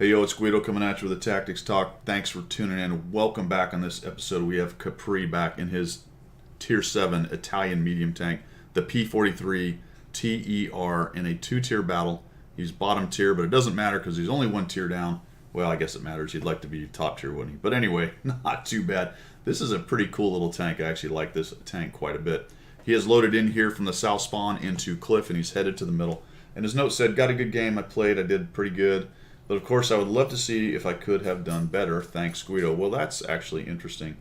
Hey yo, it's Guido coming at you with a Tactics Talk. Thanks for tuning in. Welcome back on this episode. We have Capri back in his Tier 7 Italian medium tank, the P43 TER in a 2-tier battle. He's bottom tier, but it doesn't matter because he's only 1 tier down. Well, I guess it matters. He'd like to be top tier, wouldn't he? But anyway, not too bad. This is a pretty cool little tank. I actually like this tank quite a bit. He has loaded in here from the south spawn into Cliff, and he's headed to the middle. And his note said, got a good game. I played. I did pretty good. But of course, I would love to see if I could have done better. Thanks, Guido. Well, that's actually interesting.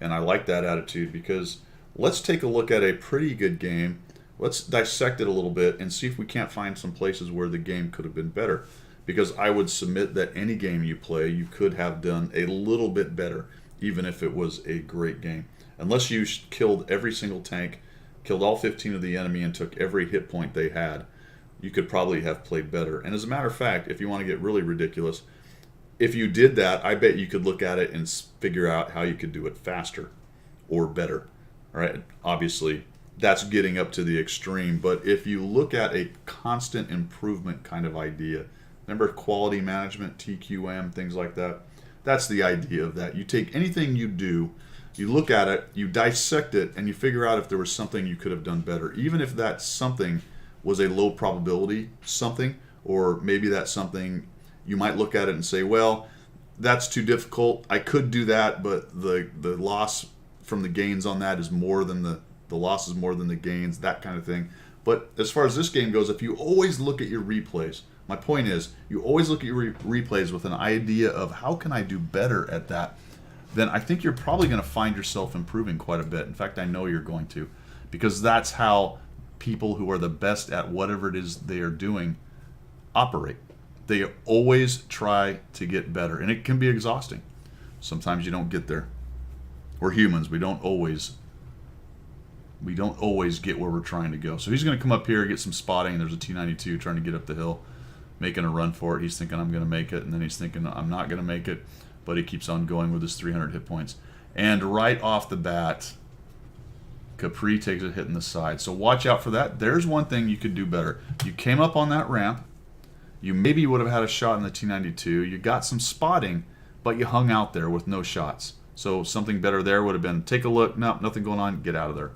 And I like that attitude because let's take a look at a pretty good game. Let's dissect it a little bit and see if we can't find some places where the game could have been better. Because I would submit that any game you play, you could have done a little bit better, even if it was a great game. Unless you killed every single tank, killed all 15 of the enemy, and took every hit point they had, you could probably have played better. And as a matter of fact, if you want to get really ridiculous, if you did that, I bet you could look at it and figure out how you could do it faster or better. All right? Obviously, that's getting up to the extreme. But if you look at a constant improvement kind of idea, remember quality management, TQM, things like that? That's the idea of that. You take anything you do, you look at it, you dissect it, and you figure out if there was something you could have done better. Even if that something was a low probability something, or maybe that's something you might look at it and say, well, that's too difficult. I could do that, but the loss from the gains on that is more than the loss is more than the gains, that kind of thing. But as far as this game goes, if you always look at your replays, my point is, you always look at your replays with an idea of how can I do better at that, then I think you're probably going to find yourself improving quite a bit. In fact, I know you're going to, because that's how people who are the best at whatever it is they are doing operate. They always try to get better, and it can be exhausting. Sometimes you don't get there. We're humans. We don't always get where we're trying to go. So he's going to come up here, get some spotting. There's a T-92 trying to get up the hill, making a run for it. He's thinking, I'm going to make it, and then he's thinking, I'm not going to make it, but he keeps on going with his 300 hit points. And right off the bat, Capri takes a hit in the side. So watch out for that. There's one thing you could do better. You came up on that ramp. You maybe would have had a shot in the T-92. You got some spotting, but you hung out there with no shots. So something better there would have been, take a look. Nope, nothing going on. Get out of there.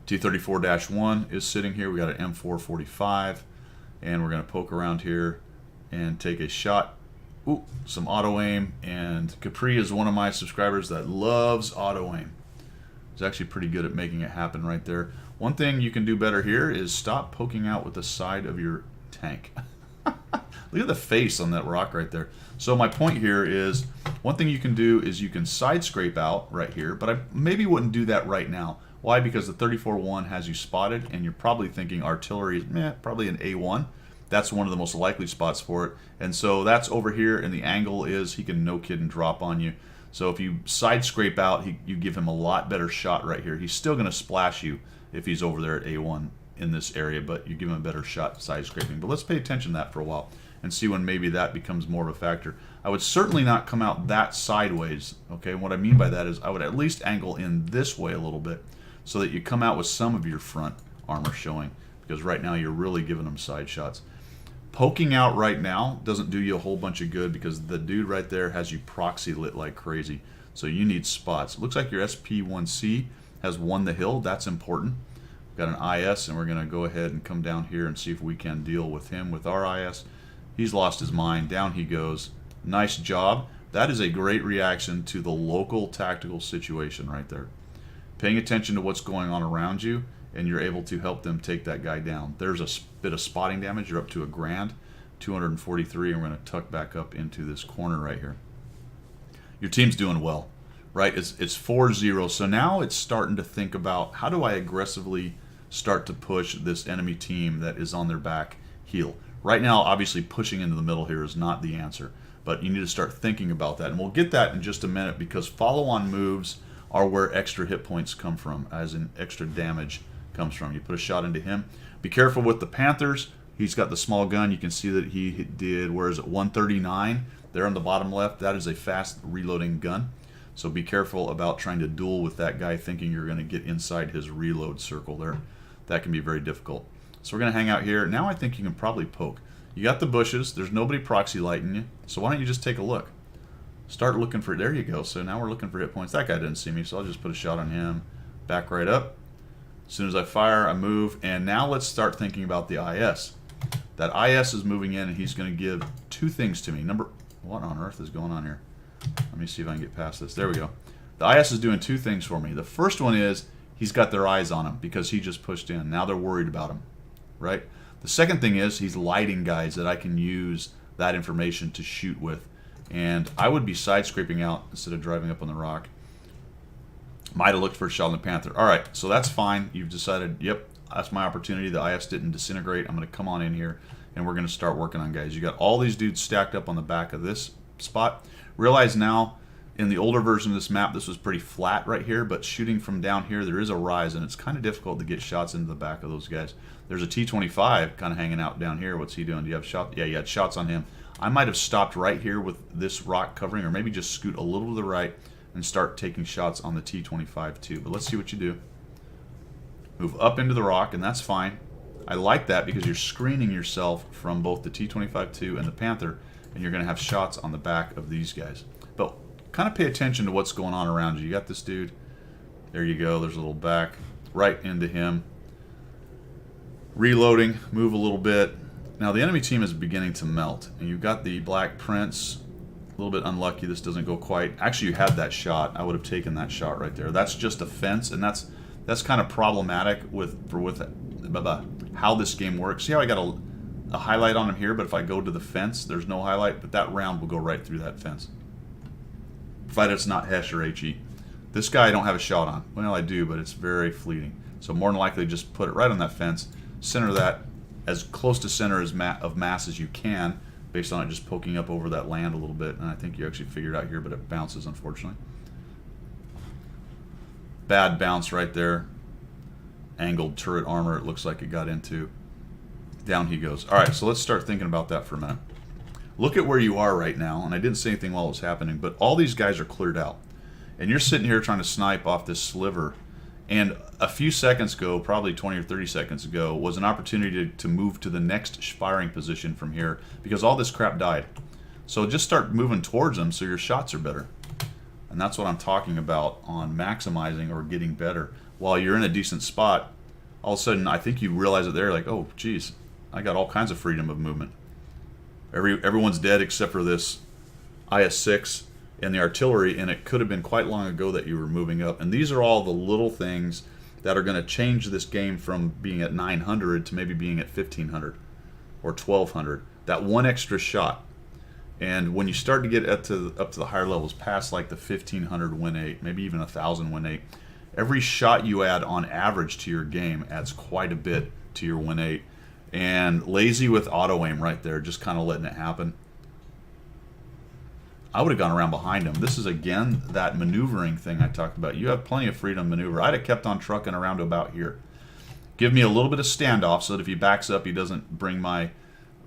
T-34-1 is sitting here. We got an M445. And we're going to poke around here and take a shot. Ooh, some auto aim. And Capri is one of my subscribers that loves auto aim. He's actually pretty good at making it happen right there. One thing you can do better here is stop poking out with the side of your tank. Look at the face on that rock right there. So my point here is, one thing you can do is you can side scrape out right here, but I maybe wouldn't do that right now. Why? Because the 34-1 has you spotted, and you're probably thinking artillery is probably an A1. That's one of the most likely spots for it. And so that's over here, and the angle is he can no kidding drop on you. So if you side scrape out, you give him a lot better shot right here. He's still going to splash you if he's over there at A1 in this area, but you give him a better shot side scraping. But let's pay attention to that for a while and see when maybe that becomes more of a factor. I would certainly not come out that sideways. Okay, and what I mean by that is I would at least angle in this way a little bit so that you come out with some of your front armor showing, because right now you're really giving them side shots. Poking out right now doesn't do you a whole bunch of good because the dude right there has you proxy lit like crazy. So you need spots. It looks like your SP1C has won the hill. That's important. We've got an IS, and we're going to go ahead and come down here and see if we can deal with him with our IS. He's lost his mind. Down he goes. Nice job. That is a great reaction to the local tactical situation right there. Paying attention to what's going on around you, and you're able to help them take that guy down. There's a bit of spotting damage. You're up to a grand, 243, and we're going to tuck back up into this corner right here. Your team's doing well, right? It's 4-0, so now it's starting to think about, how do I aggressively start to push this enemy team that is on their back heel? Right now, obviously, pushing into the middle here is not the answer, but you need to start thinking about that, and we'll get that in just a minute, because follow-on moves are where extra hit points come from, as in extra damage comes from. You put a shot into him. Be careful with the Panthers. He's got the small gun. You can see that he did, where is it, 139 there on the bottom left. That is a fast reloading gun. So be careful about trying to duel with that guy thinking you're going to get inside his reload circle there. That can be very difficult. So we're going to hang out here. Now I think you can probably poke. You got the bushes. There's nobody proxy lighting you. So why don't you just take a look? Start looking for, there you go. So now we're looking for hit points. That guy didn't see me, so I'll just put a shot on him. Back right up. As soon as I fire, I move. And now let's start thinking about the IS. That IS is moving in, and he's going to give two things to me. What on earth is going on here? Let me see if I can get past this. There we go. The IS is doing two things for me. The first one is he's got their eyes on him because he just pushed in. Now they're worried about him, right? The second thing is he's lighting guys that I can use that information to shoot with. And I would be side scraping out instead of driving up on the rock. Might have looked for a shot on the Panther. All right, so that's fine. You've decided, yep, that's my opportunity. The IS didn't disintegrate. I'm going to come on in here, and we're going to start working on guys. You got all these dudes stacked up on the back of this spot. Realize now, in the older version of this map, this was pretty flat right here, but shooting from down here, there is a rise, and it's kind of difficult to get shots into the back of those guys. There's a T-25 kind of hanging out down here. What's he doing? Do you have shots? Yeah, you had shots on him. I might have stopped right here with this rock covering, or maybe just scoot a little to the right and start taking shots on the T-25 too. But let's see what you do. Move up into the rock, and that's fine. I like that because you're screening yourself from both the T-25-2 and the Panther, and you're going to have shots on the back of these guys. But kind of pay attention to what's going on around you. You got this dude. There you go. There's a little back right into him. Reloading. Move a little bit. Now the enemy team is beginning to melt, and you've got the Black Prince. A little bit unlucky. This doesn't go quite. Actually, you had that shot. I would have taken that shot right there. That's just a fence, and that's kind of problematic with how this game works. See how I got a highlight on him here, but if I go to the fence, there's no highlight, but that round will go right through that fence. Provided it's not Hesh or HE. This guy I don't have a shot on. Well, I do, but it's very fleeting. So more than likely, just put it right on that fence. Center that as close to center of mass as you can, based on it just poking up over that land a little bit. And I think you actually figured out here, but it bounces, unfortunately. Bad bounce right there. Angled turret armor, it looks like it got into. Down he goes. All right, so let's start thinking about that for a minute. Look at where you are right now, and I didn't say anything while it was happening, but all these guys are cleared out. And you're sitting here trying to snipe off this sliver. And a few seconds ago, probably 20 or 30 seconds ago, was an opportunity to move to the next firing position from here because all this crap died. So just start moving towards them so your shots are better. And that's what I'm talking about on maximizing or getting better. While you're in a decent spot, all of a sudden I think you realize it there, like, oh, geez, I got all kinds of freedom of movement. Everyone's dead except for this IS-6 and the artillery, and it could have been quite long ago that you were moving up. And these are all the little things that are going to change this game from being at 900 to maybe being at 1500 or 1200. That one extra shot. And when you start to get up to the higher levels, past like the 1500 win 8, maybe even 1000 win 8, every shot you add on average to your game adds quite a bit to your win 8. And lazy with auto aim right there, just kind of letting it happen. I would have gone around behind him. This is, again, that maneuvering thing I talked about. You have plenty of freedom to maneuver. I'd have kept on trucking around to about here. Give me a little bit of standoff so that if he backs up, he doesn't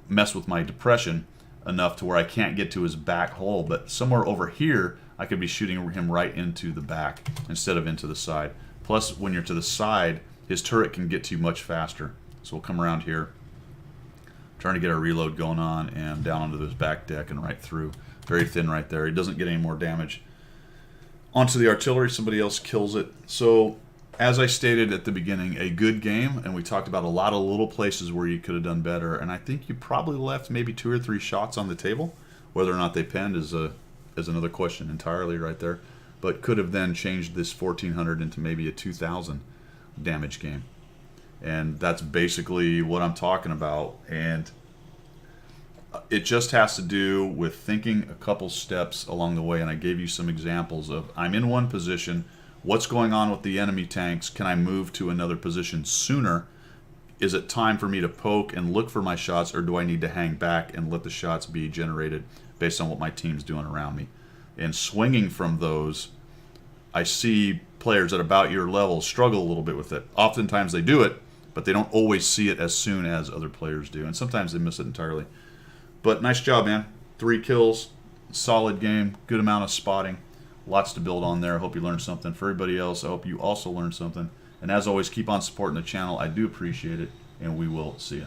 mess with my depression enough to where I can't get to his back hole. But somewhere over here, I could be shooting him right into the back instead of into the side. Plus, when you're to the side, his turret can get to you much faster. So we'll come around here, trying to get our reload going on, and down onto this back deck and right through. Very thin right there. He doesn't get any more damage. Onto the artillery, somebody else kills it. So, as I stated at the beginning, a good game, and we talked about a lot of little places where you could have done better, and I think you probably left maybe 2 or 3 shots on the table. Whether or not they penned is another question entirely right there. But could have then changed this 1400 into maybe a 2000 damage game. And that's basically what I'm talking about. And it just has to do with thinking a couple steps along the way. And I gave you some examples of, I'm in one position, what's going on with the enemy tanks? Can I move to another position sooner? Is it time for me to poke and look for my shots, or do I need to hang back and let the shots be generated based on what my team's doing around me? And swinging from those, I see players at about your level struggle a little bit with it. Oftentimes they do it, but they don't always see it as soon as other players do. And sometimes they miss it entirely. But nice job, man. 3 kills, solid game, good amount of spotting. Lots to build on there. I hope you learned something. For everybody else, I hope you also learned something. And as always, keep on supporting the channel. I do appreciate it, and we will see you.